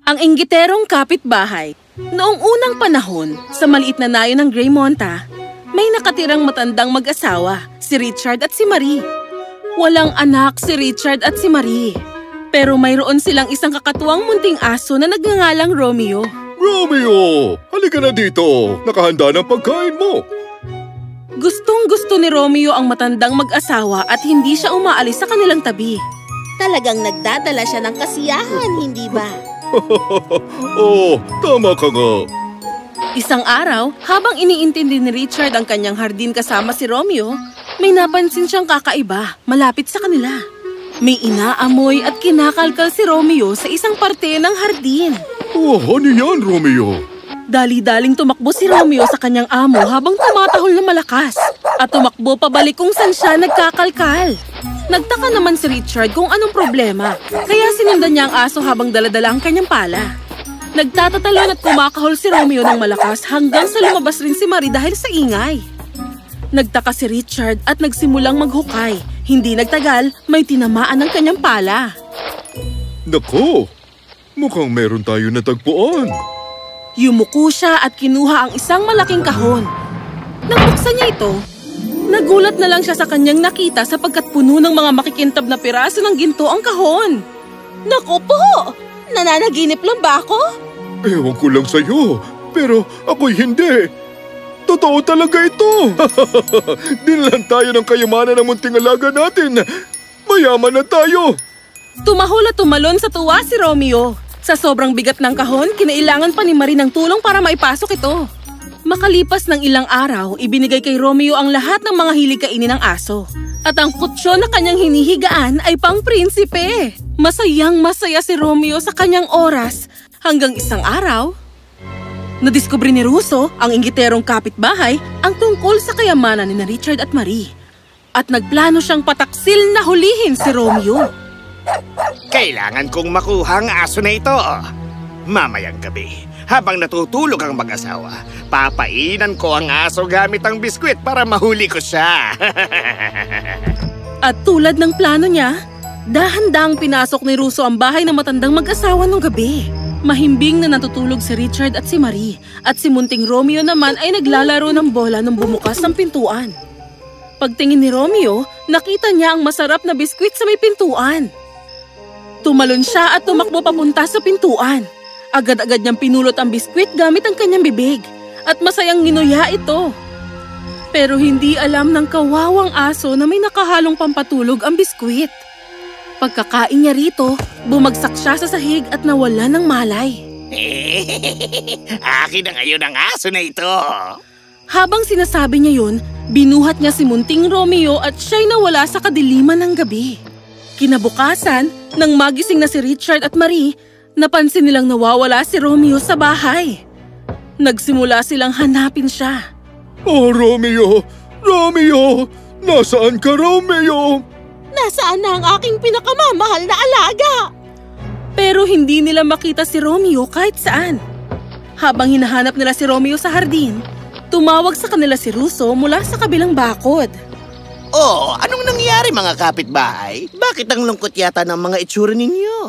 Ang inggiterong kapitbahay. Noong unang panahon, sa maliit na nayon ng Greymonta, may nakatirang matandang mag-asawa, si Richard at si Marie. Walang anak si Richard at si Marie. Pero mayroon silang isang kakatuwang munting aso na nagngangalang Romeo. Romeo! Halika na dito! Nakahanda ng pagkain mo! Gustong-gusto ni Romeo ang matandang mag-asawa at hindi siya umaalis sa kanilang tabi. Talagang nagdadala siya ng kasiyahan, hindi ba? Oh, tama ka nga. Isang araw, habang iniintindi ni Richard ang kanyang hardin kasama si Romeo, may napansin siyang kakaiba malapit sa kanila. May inaamoy at kinakalkal si Romeo sa isang parte ng hardin. Oh, ano yan, Romeo? Dali-daling tumakbo si Romeo sa kanyang amo habang tumatahol na malakas at tumakbo pabalik kung saan siya nagkakalkal. Nagtaka naman si Richard kung anong problema, kaya sinundan niya ang aso habang daladala ang kanyang pala. Nagtatatalon at kumakahol si Romeo ng malakas hanggang sa lumabas rin si Marie dahil sa ingay. Nagtaka si Richard at nagsimulang maghukay. Hindi nagtagal, may tinamaan ng kanyang pala. Nako! Mukhang meron tayo natagpuan. Yumuko siya at kinuha ang isang malaking kahon. Nang buksan niya ito, nagulat na lang siya sa kanyang nakita sapagkat puno ng mga makikintab na piraso ng ginto ang kahon. Naku po! Nananaginip lang ba ako? Ewan ko lang sa'yo, pero ako'y hindi. Totoo talaga ito. Dinlan tayo ng kayamanan ng munting alaga natin. Mayaman na tayo. Tumahol at tumalon sa tuwa si Romeo. Sa sobrang bigat ng kahon, kinailangan pa ni Marie ng tulong para maipasok ito. Makalipas ng ilang araw, ibinigay kay Romeo ang lahat ng mga hilig kainin ng aso. At ang kutsyon na kanyang hinihigaan ay pang-prinsipe. Masayang-masaya si Romeo sa kanyang oras. Hanggang isang araw, nadiskubre ni Russo, ang inggiterong kapitbahay, ang tungkol sa kayamanan ni Richard at Marie. At nagplano siyang pataksil na hulihin si Romeo. Kailangan kong makuha ang aso na ito. Mamayang gabi, habang natutulog ang mag-asawa, papainan ko ang aso gamit ang biskwit para mahuli ko siya. At tulad ng plano niya, dahan-dahang pinasok ni Russo ang bahay ng matandang mag-asawa nung gabi. Mahimbing na natutulog si Richard at si Marie, at si munting Romeo naman ay naglalaro ng bola nung bumukas ang pintuan. Pagtingin ni Romeo, nakita niya ang masarap na biskwit sa may pintuan. Tumalon siya at tumakbo papunta sa pintuan. Agad-agad niyang pinulot ang biskwit gamit ang kanyang bibig, at masayang nginuya ito. Pero hindi alam ng kawawang aso na may nakahalong pampatulog ang biskwit. Pagkakain niya rito, bumagsak siya sa sahig at nawala ng malay. Akin na ngayon ang aso na ito. Habang sinasabi niya yun, binuhat niya si munting Romeo at siya'y nawala sa kadiliman ng gabi. Kinabukasan, nang magising na si Richard at Marie, napansin nilang nawawala si Romeo sa bahay. Nagsimula silang hanapin siya. Oh, Romeo! Romeo! Nasaan ka, Romeo? Nasaan na ang aking pinakamamahal na alaga? Pero hindi nila makita si Romeo kahit saan. Habang hinahanap nila si Romeo sa hardin, tumawag sa kanila si Russo mula sa kabilang bakod. Oh, anong nangyari mga kapitbahay? Bakit ang lungkot yata ng mga itsura ninyo?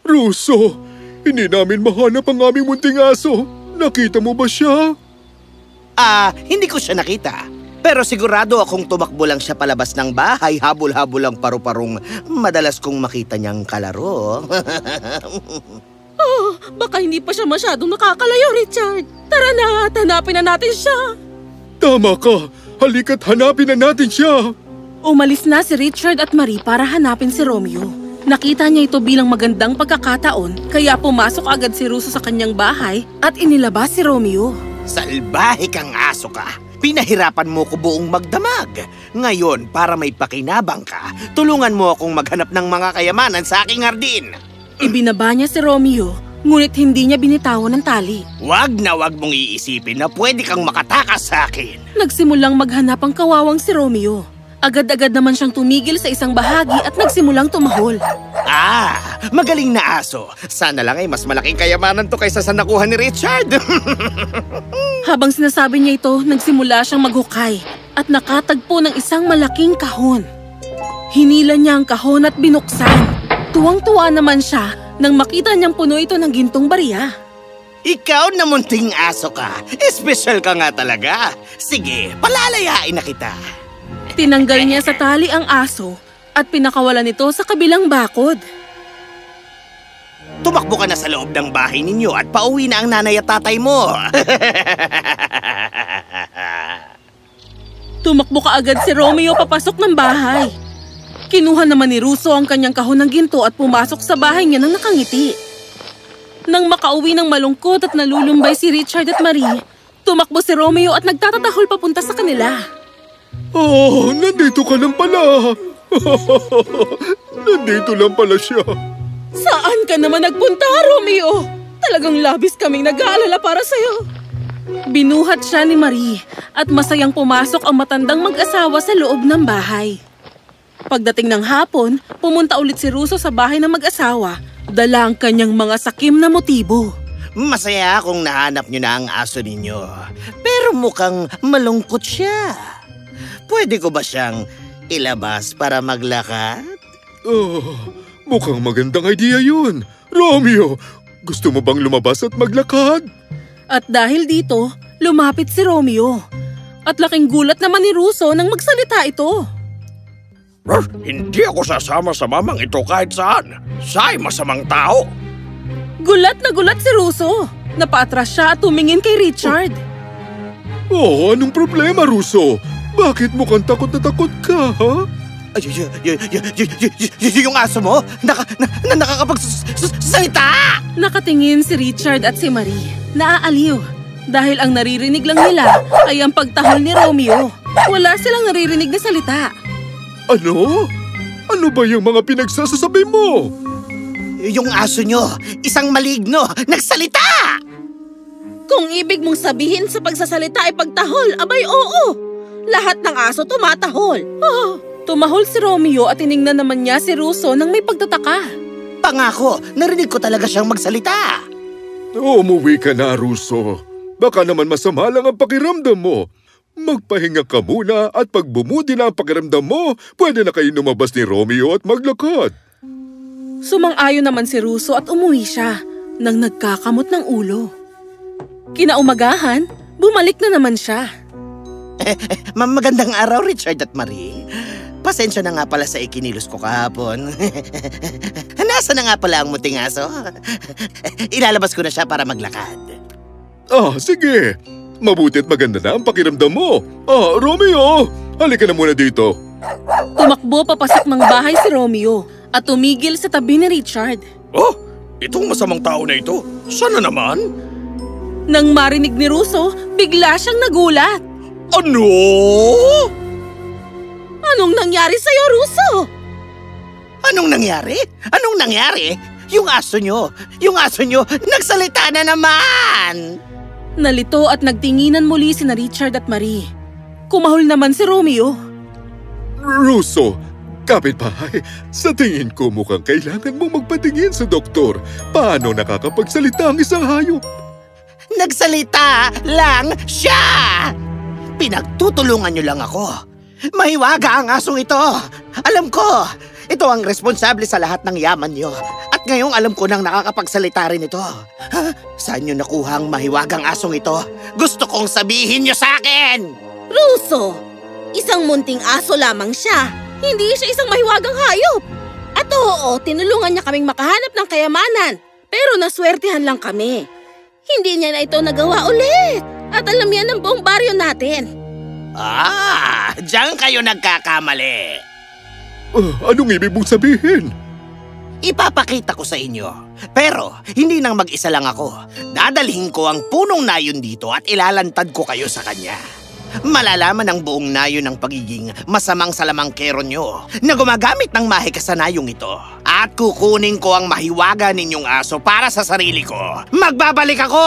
Russo, hindi namin mahanap ang aming munting aso. Nakita mo ba siya? Hindi ko siya nakita. Pero sigurado akong tumakbo lang siya palabas ng bahay, habol-habol ang paru-parong madalas kong makita niyang kalaro. Baka hindi pa siya masyadong nakakalayo, Richard. Tara na at hanapin na natin siya. Tama ka. Halika't hanapin na natin siya. Umalis na si Richard at Marie para hanapin si Romeo. Nakita niya ito bilang magandang pagkakataon, kaya pumasok agad si Russo sa kanyang bahay at inilabas si Romeo. Salbahe kang aso ka. Pinahirapan mo ko buong magdamag. Ngayon, para may pakinabang ka, tulungan mo akong maghanap ng mga kayamanan sa aking hardin. Ibinaba niya si Romeo, ngunit hindi niya binitawan ng tali. Wag na wag mong iisipin na pwede kang makatakas sa akin. Nagsimulang maghanap ang kawawang si Romeo. Agad-agad naman siyang tumigil sa isang bahagi at nagsimulang tumahol. Magaling na aso. Sana lang ay mas malaking kayamanan to kaysa sa nakuha ni Richard. Habang sinasabi niya ito, nagsimula siyang maghukay at nakatagpo ng isang malaking kahon. Hinila niya ang kahon at binuksan. Tuwang-tuwa naman siya nang makita niyang puno ito ng gintong barya. Ikaw na munting aso ka. Espesyal ka nga talaga. Sige, palalayain na kita. Tinanggal niya sa tali ang aso at pinakawalan ito sa kabilang bakod. Tumakbo ka na sa loob ng bahay ninyo at pauwi na ang nanay at tatay mo. Tumakbo kaagad si Romeo papasok ng bahay. Kinuha naman ni Russo ang kanyang kahon ng ginto at pumasok sa bahay niya nang nakangiti. Nang makauwi ng malungkot at nalulumbay si Richard at Marie, tumakbo si Romeo at nagtatatahol papunta sa kanila. Oh, nandito ka lang pala. Nandito lang pala siya. Saan ka naman nagpunta, Romeo? Talagang labis kaming nag-aalala para sa'yo. Binuhat siya ni Marie at masayang pumasok ang matandang mag-asawa sa loob ng bahay. Pagdating ng hapon, pumunta ulit si Russo sa bahay ng mag-asawa, dala ang kanyang mga sakim na motibo. Masaya akong nahanap niyo na ang aso ninyo. Pero mukhang malungkot siya. Pwede ko ba siyang ilabas para maglakad? Oh, mukhang magandang idea yun. Romeo, gusto mo bang lumabas at maglakad? At dahil dito, lumapit si Romeo. At laking gulat naman ni Russo nang magsalita ito. Hindi ako sasama sa mamang ito kahit saan. Siya ay masamang tao. Gulat na gulat si Russo. Napaatras siya at tumingin kay Richard. Oh, anong problema, Russo? Bakit mukhang takot na takot ka, ha? Yung aso mo? Nakakapagsalita! Nakatingin si Richard at si Marie. Naaaliw. Dahil ang naririnig lang nila ay ang pagtahol ni Romeo. Wala silang naririnig na salita. Ano? Ano ba yung mga pinagsasasabi mo? Yung aso nyo, isang maligno, nagsalita! Kung ibig mong sabihin sa pagsasalita ay pagtahol, abay oo. Lahat ng aso tumatahol. Oh, tumahol si Romeo at tiningnan naman niya si Russo nang may pagtataka. Pangako, narinig ko talaga siyang magsalita. Umuwi ka na, Russo. Baka naman masama lang ang pakiramdam mo. Magpahinga ka muna at pag bumudi na ang pakiramdam mo, pwede na kayo lumabas ni Romeo at maglakad. Sumang-ayon naman si Russo at umuwi siya nang nagkakamot ng ulo. Kinaumagahan, bumalik na naman siya. Magandang araw, Richard at Marie. Pasensya na nga pala sa ikinilos ko kahapon. Nasa na nga pala ang muting aso? Ilalabas ko na siya para maglakad. Ah, sige. Mabuti at maganda na ang pakiramdam mo. Ah, Romeo! Halika na muna dito. Tumakbo papasok ng bahay si Romeo at tumigil sa tabi ni Richard. Oh, itong masamang tao na ito. Sana naman? Nang marinig ni Russo, bigla siyang nagulat. Ano? Anong nangyari sa'yo, Russo? Anong nangyari? Anong nangyari? Yung aso nyo, nagsalita na naman! Nalito at nagtinginan muli sina Richard at Marie. Kumahol naman si Romeo. Russo, kapitbahay, sa tingin ko mukhang kailangan mong magpatingin sa doktor. Paano nakakapagsalita ang isang hayop? Nagsalita lang siya! Pinagtutulungan nyo lang ako. Mahiwaga ang asong ito. Alam ko, ito ang responsable sa lahat ng yaman nyo. At ngayong alam ko nang nakakapagsalita rin ito. Saan nyo nakuha ang mahiwagang asong ito? Gusto kong sabihin nyo sa akin! Russo, isang munting aso lamang siya. Hindi siya isang mahiwagang hayop. At oo, tinulungan niya kaming makahanap ng kayamanan. Pero naswertihan lang kami. Hindi niya na ito nagawa ulit. At alam yan ng buong baryo natin. Ah, diyan kayo nagkakamali. Anong ibig mong sabihin? Ipapakita ko sa inyo. Pero, hindi nang mag-isa lang ako. Dadalhin ko ang punong nayon dito at ilalantad ko kayo sa kanya. Malalaman ng buong nayon ng pagiging masamang salamangkero nyo na gumagamit ng mahikasanayong ito. At kukunin ko ang mahiwaga ninyong aso para sa sarili ko. Magbabalik ako!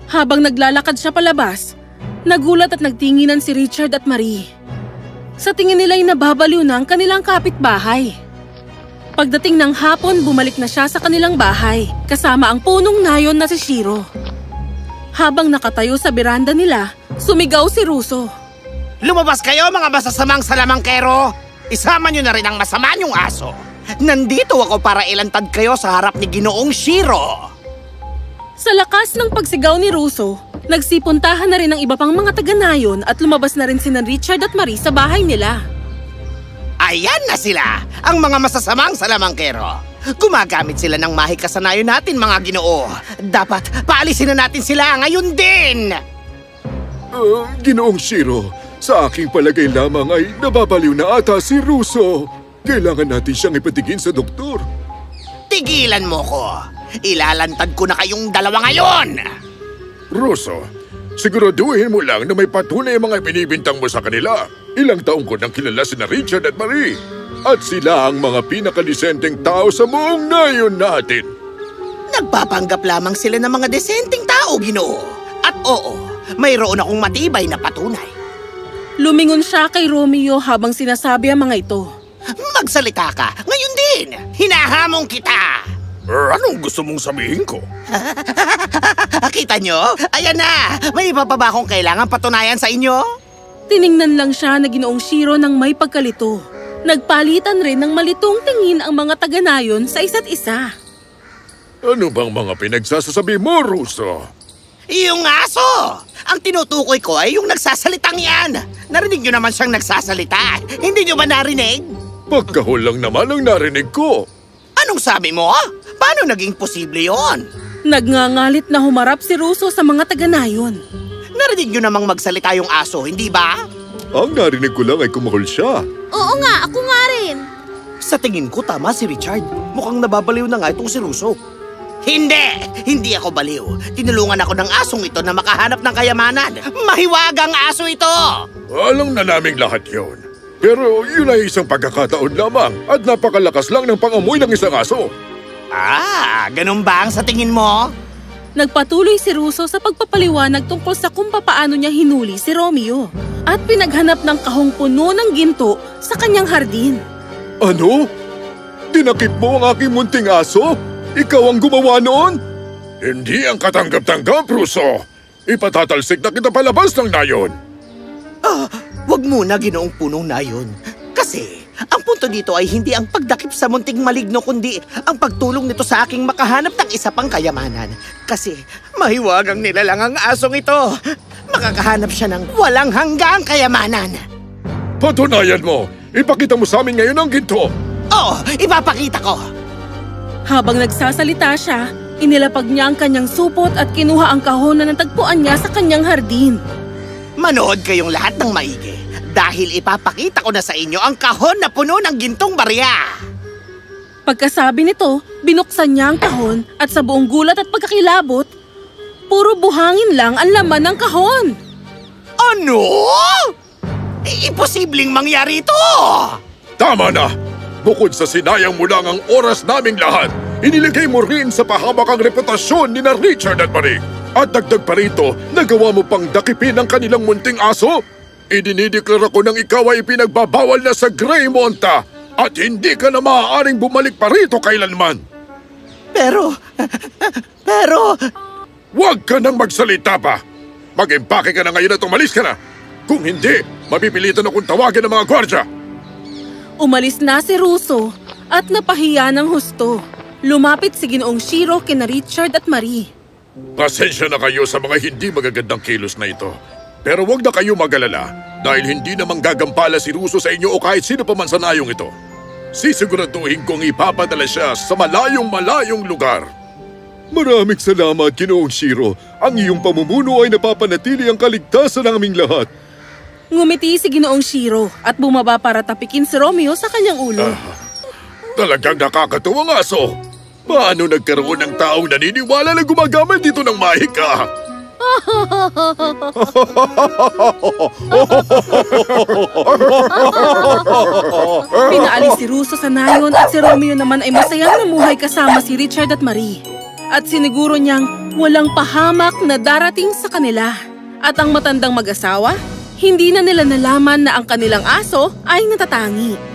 Habang naglalakad siya palabas, nagulat at nagtinginan si Richard at Marie. Sa tingin nila'y nababaliw na ang kanilang kapitbahay. Pagdating ng hapon, bumalik na siya sa kanilang bahay, kasama ang punong nayon na si Shiro. Habang nakatayo sa beranda nila, sumigaw si Russo. Lumabas kayo mga masasamang salamangkero! Isama niyo na rin ang masama niyong aso. Nandito ako para ilantad kayo sa harap ni Ginoong Shiro. Sa lakas ng pagsigaw ni Russo, nagsipuntahan na rin ang iba pang mga taga-nayon at lumabas na rin sina Richard at Marie sa bahay nila. Ayan na sila, ang mga masasamang salamangkero. Gumagamit sila ng mahikasanayon natin, mga Ginoo. Dapat paalisin na natin sila ngayon din! Ginoong Shiro, sa aking palagay lamang ay nababaliw na ata si Russo. Kailangan natin siyang ipatigin sa doktor. Tigilan mo ko! Ilalantad ko na kayong dalawa ngayon! Russo, siguraduhin mo lang na may patunay ang mga binibintang mo sa kanila. Ilang taong ko nang kilala sina Richard at Marie. At sila ang mga pinakadesenteng tao sa buong nayon natin. Nagpapanggap lamang sila ng mga desenteng tao, Ginoo. At oo, mayroon akong matibay na patunay. Lumingon siya kay Romeo habang sinasabi ang mga ito. Magsalita ka, ngayon din! Hinahamon kita! Anong gusto mong sabihin ko? Kita nyo? Ayan na! May iba pa ba akong kailangan patunayan sa inyo? Tiningnan lang siya na Ginoong Shiro ng may pagkalito. Nagpalitan rin ng malitong tingin ang mga taga-nayon sa isa't isa. Ano bang mga pinagsasasabi mo, Russo? Yung aso! Ang tinutukoy ko ay yung nagsasalitang yan! Narinig nyo naman siyang nagsasalita. Hindi nyo ba narinig? Pagkahul lang naman ang narinig ko. Anong sabi mo? Paano naging posible yon? Nagngangalit na humarap si Russo sa mga taga-nayon. Narinig nyo namang magsalita yung aso, hindi ba? Ang narinig ko lang ay kumahol siya. Oo nga, ako nga rin. Sa tingin ko, tama si Richard. Mukhang nababaliw na nga itong si Russo. Hindi! Hindi ako baliw. Tinulungan ako ng asong ito na makahanap ng kayamanan. Mahiwagang aso ito! Alam na naming lahat yun. Pero yun ay isang pagkakataon lamang at napakalakas lang ng pangamoy ng isang aso. Ganun ba ang sa tingin mo? Nagpatuloy si Russo sa pagpapaliwanag tungkol sa kung papaano niya hinuli si Romeo at pinaghanap ng kahong puno ng ginto sa kanyang hardin. Ano? Dinakip mo ang aking munting aso? Ikaw ang gumawa noon? Hindi ang katanggap-tanggap, Russo. Ipatatalsik na kita palabas ng nayon. Wag muna, Ginoong Punong Nayon. Kasi, ang punto dito ay hindi ang pagdakip sa munting maligno kundi ang pagtulong nito sa aking makahanap ng isa pang kayamanan. Kasi, mahiwagang nilalang ang asong ito. Makakahanap siya ng walang hanggang kayamanan. Patunayan mo! Ipakita mo sa amin ngayon ang ginto! Oo, ipapakita ko! Habang nagsasalita siya, inilapag niya ang kanyang supot at kinuha ang kahon na natagpuan niya sa kanyang hardin. Manood kayong lahat ng maigi dahil ipapakita ko na sa inyo ang kahon na puno ng gintong barya. Pagkasabi nito, binuksan niya ang kahon at sa buong gulat at pagkakilabot, puro buhangin lang ang laman ng kahon. Ano? Imposibleng mangyari ito! Tama na! Bukod sa sinayang mo lang ang oras naming lahat, iniligay mo rin sa pahamak ang reputasyon ni na Richard at Marie. At dagdag pa rito, nagawa mo pang dakipin ang kanilang munting aso? Idinideklara ko nang ikaw ay pinagbabawal na sa Grey Monta at hindi ka na maaaring bumalik pa rito kailanman. Pero... Huwag ka nang magsalita pa! Mag-impake ka na ngayon at umalis ka na! Kung hindi, mapipilitan akong tawagin ng mga gwardya! Umalis na si Russo at napahiya ng husto. Lumapit si Ginoong Shiro kina Richard at Marie. Pasensya na kayo sa mga hindi magagandang kilos na ito. Pero huwag na kayo mag-alala dahil hindi namang gagampala si Russo sa inyo o kahit sino pa man sa nayong ito. Sisiguraduhin kong ipapadala siya sa malayong lugar. Maraming salamat, Ginoong Shiro. Ang iyong pamumuno ay napapanatili ang kaligtasan ng aming lahat. Ngumiti si Ginoong Shiro at bumaba para tapikin si Romeo sa kanyang ulo. Talagang nakakatuwang aso. Paano nagkaroon ng taong naniniwala na gumagamit dito ng mahika? Pinaalis si Russo sa nayon at si Romeo naman ay masayang namuhay kasama si Richard at Marie. At siniguro niyang walang pahamak na darating sa kanila. At ang matandang mag-asawa, hindi na nila nalaman na ang kanilang aso ay natatangi.